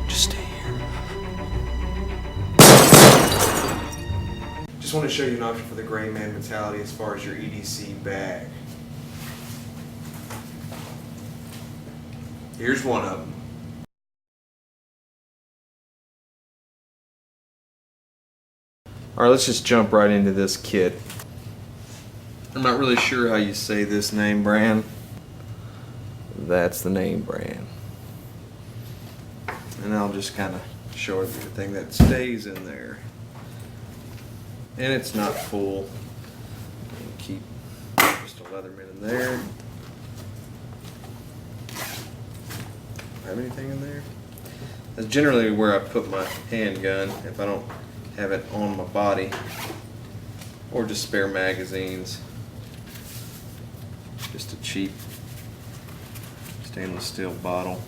Just stay here. Just want to show you an option for the gray man mentality as far as your EDC bag. Here's one of them. Alright, let's just jump right into this kit. I'm not really sure how you say this name brand. That's the name brand. And I'll just kind of show everything that stays in there. And it's not full. Keep just a Leatherman in there. Have anything in there? That's generally where I put my handgun if I don't have it on my body, or just spare magazines. Just a cheap stainless steel bottle.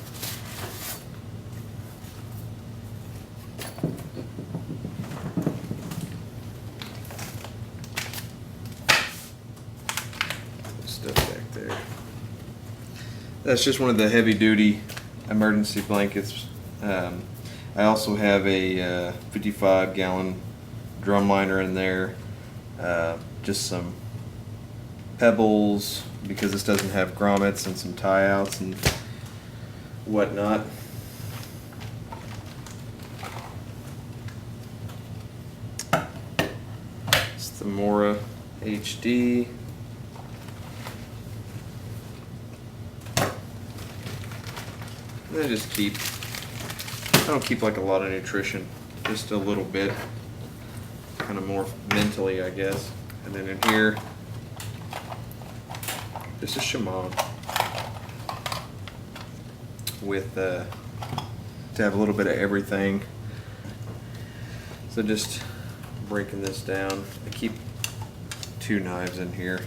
Stuff back there. That's just one of the heavy duty emergency blankets. I also have a 55-gallon drum liner in there, just some pebbles because this doesn't have grommets, and some tie outs and whatnot. It's the Mora HD. I just keep, I don't keep like a lot of nutrition, just a little bit, kind of more mentally, I guess. And then in here, just a Shimon with to have a little bit of everything. So just breaking this down, I keep 2 knives in here.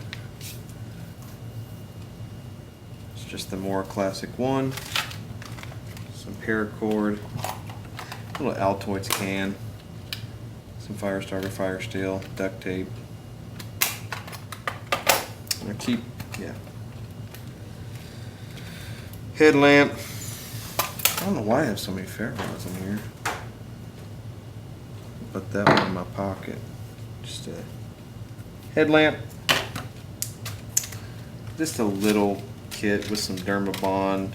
It's just the more classic one. Some paracord, a little Altoids can, some fire starter, fire steel, duct tape. And I keep, headlamp. I don't know why I have so many ferrots in here. Put that one in my pocket. Just a headlamp. Just a little kit with some Dermabond,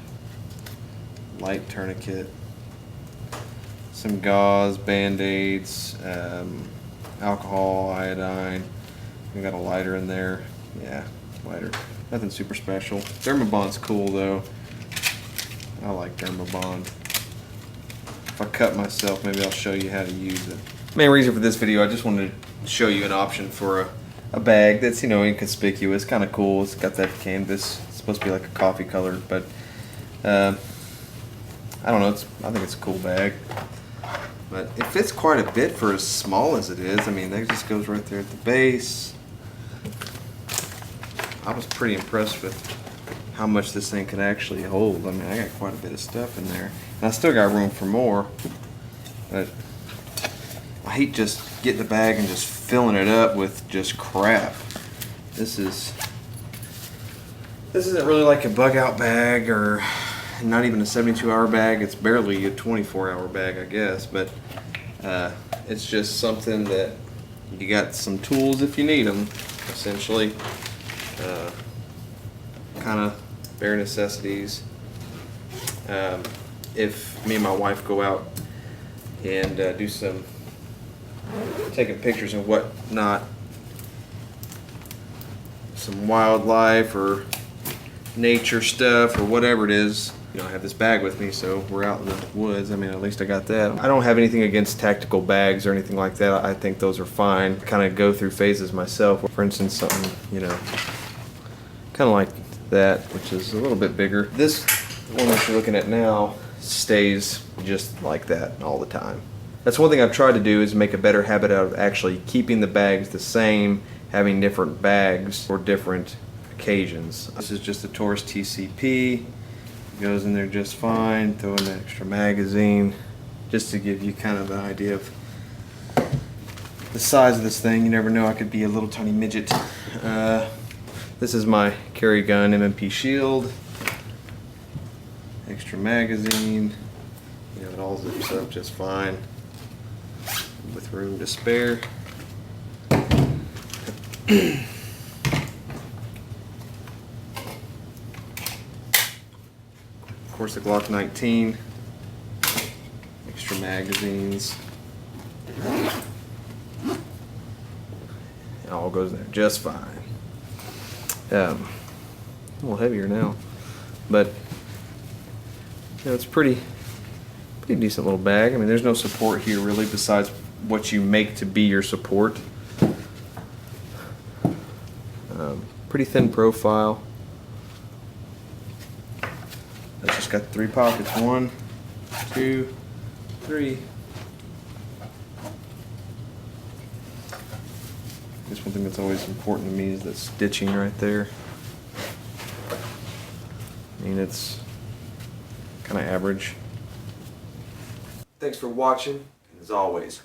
light tourniquet, some gauze, band-aids, alcohol, iodine. We got a lighter in there. Yeah, lighter. Nothing super special. Dermabond's cool though. I like Dermabond. If I cut myself, maybe I'll show you how to use it. Main reason for this video, I just wanted to show you an option for a bag that's, you know, inconspicuous, kind of cool. It's got that canvas. It's supposed to be like a coffee color, but I don't know. I think it's a cool bag. But it fits quite a bit for as small as it is. I mean, that just goes right there at the base. I was pretty impressed with how much this thing could actually hold. I mean, I got quite a bit of stuff in there. And I still got room for more. But I hate just getting the bag and just filling it up with just crap. This isn't really like a bug out bag, or not even a 72-hour bag. It's barely a 24-hour bag, I guess. But it's just something that you got some tools if you need them, essentially. Kind of bare necessities. If me and my wife go out and do some taking pictures and whatnot, some wildlife or nature stuff or whatever it is, you know, I have this bag with me, so we're out in the woods. I mean, at least I got that. I don't have anything against tactical bags or anything like that. I think those are fine. I kind of go through phases myself. For instance, something, you know, kind of like that, which is a little bit bigger. This one that you're looking at now stays just like that all the time. That's one thing I've tried to do, is make a better habit out of actually keeping the bags the same, having different bags for different occasions. This is just a Taurus TCP. Goes in there just fine. Throw in an extra magazine. just to give you kind of an idea of the size of this thing. You never know, I could be a little tiny midget. This is my carry gun M&P shield. Extra magazine. You know, it all zips up just fine with room to spare. Of course, the Glock 19. Extra magazines. It all goes in there just fine. A little heavier now, but you know, it's pretty decent little bag. I mean, there's no support here really besides what you make to be your support. Pretty thin profile. It's just got 3 pockets. 1, 2, 3. Just one thing that's always important to me is that stitching right there. I mean, it's kind of average. Thanks for watching, and as always,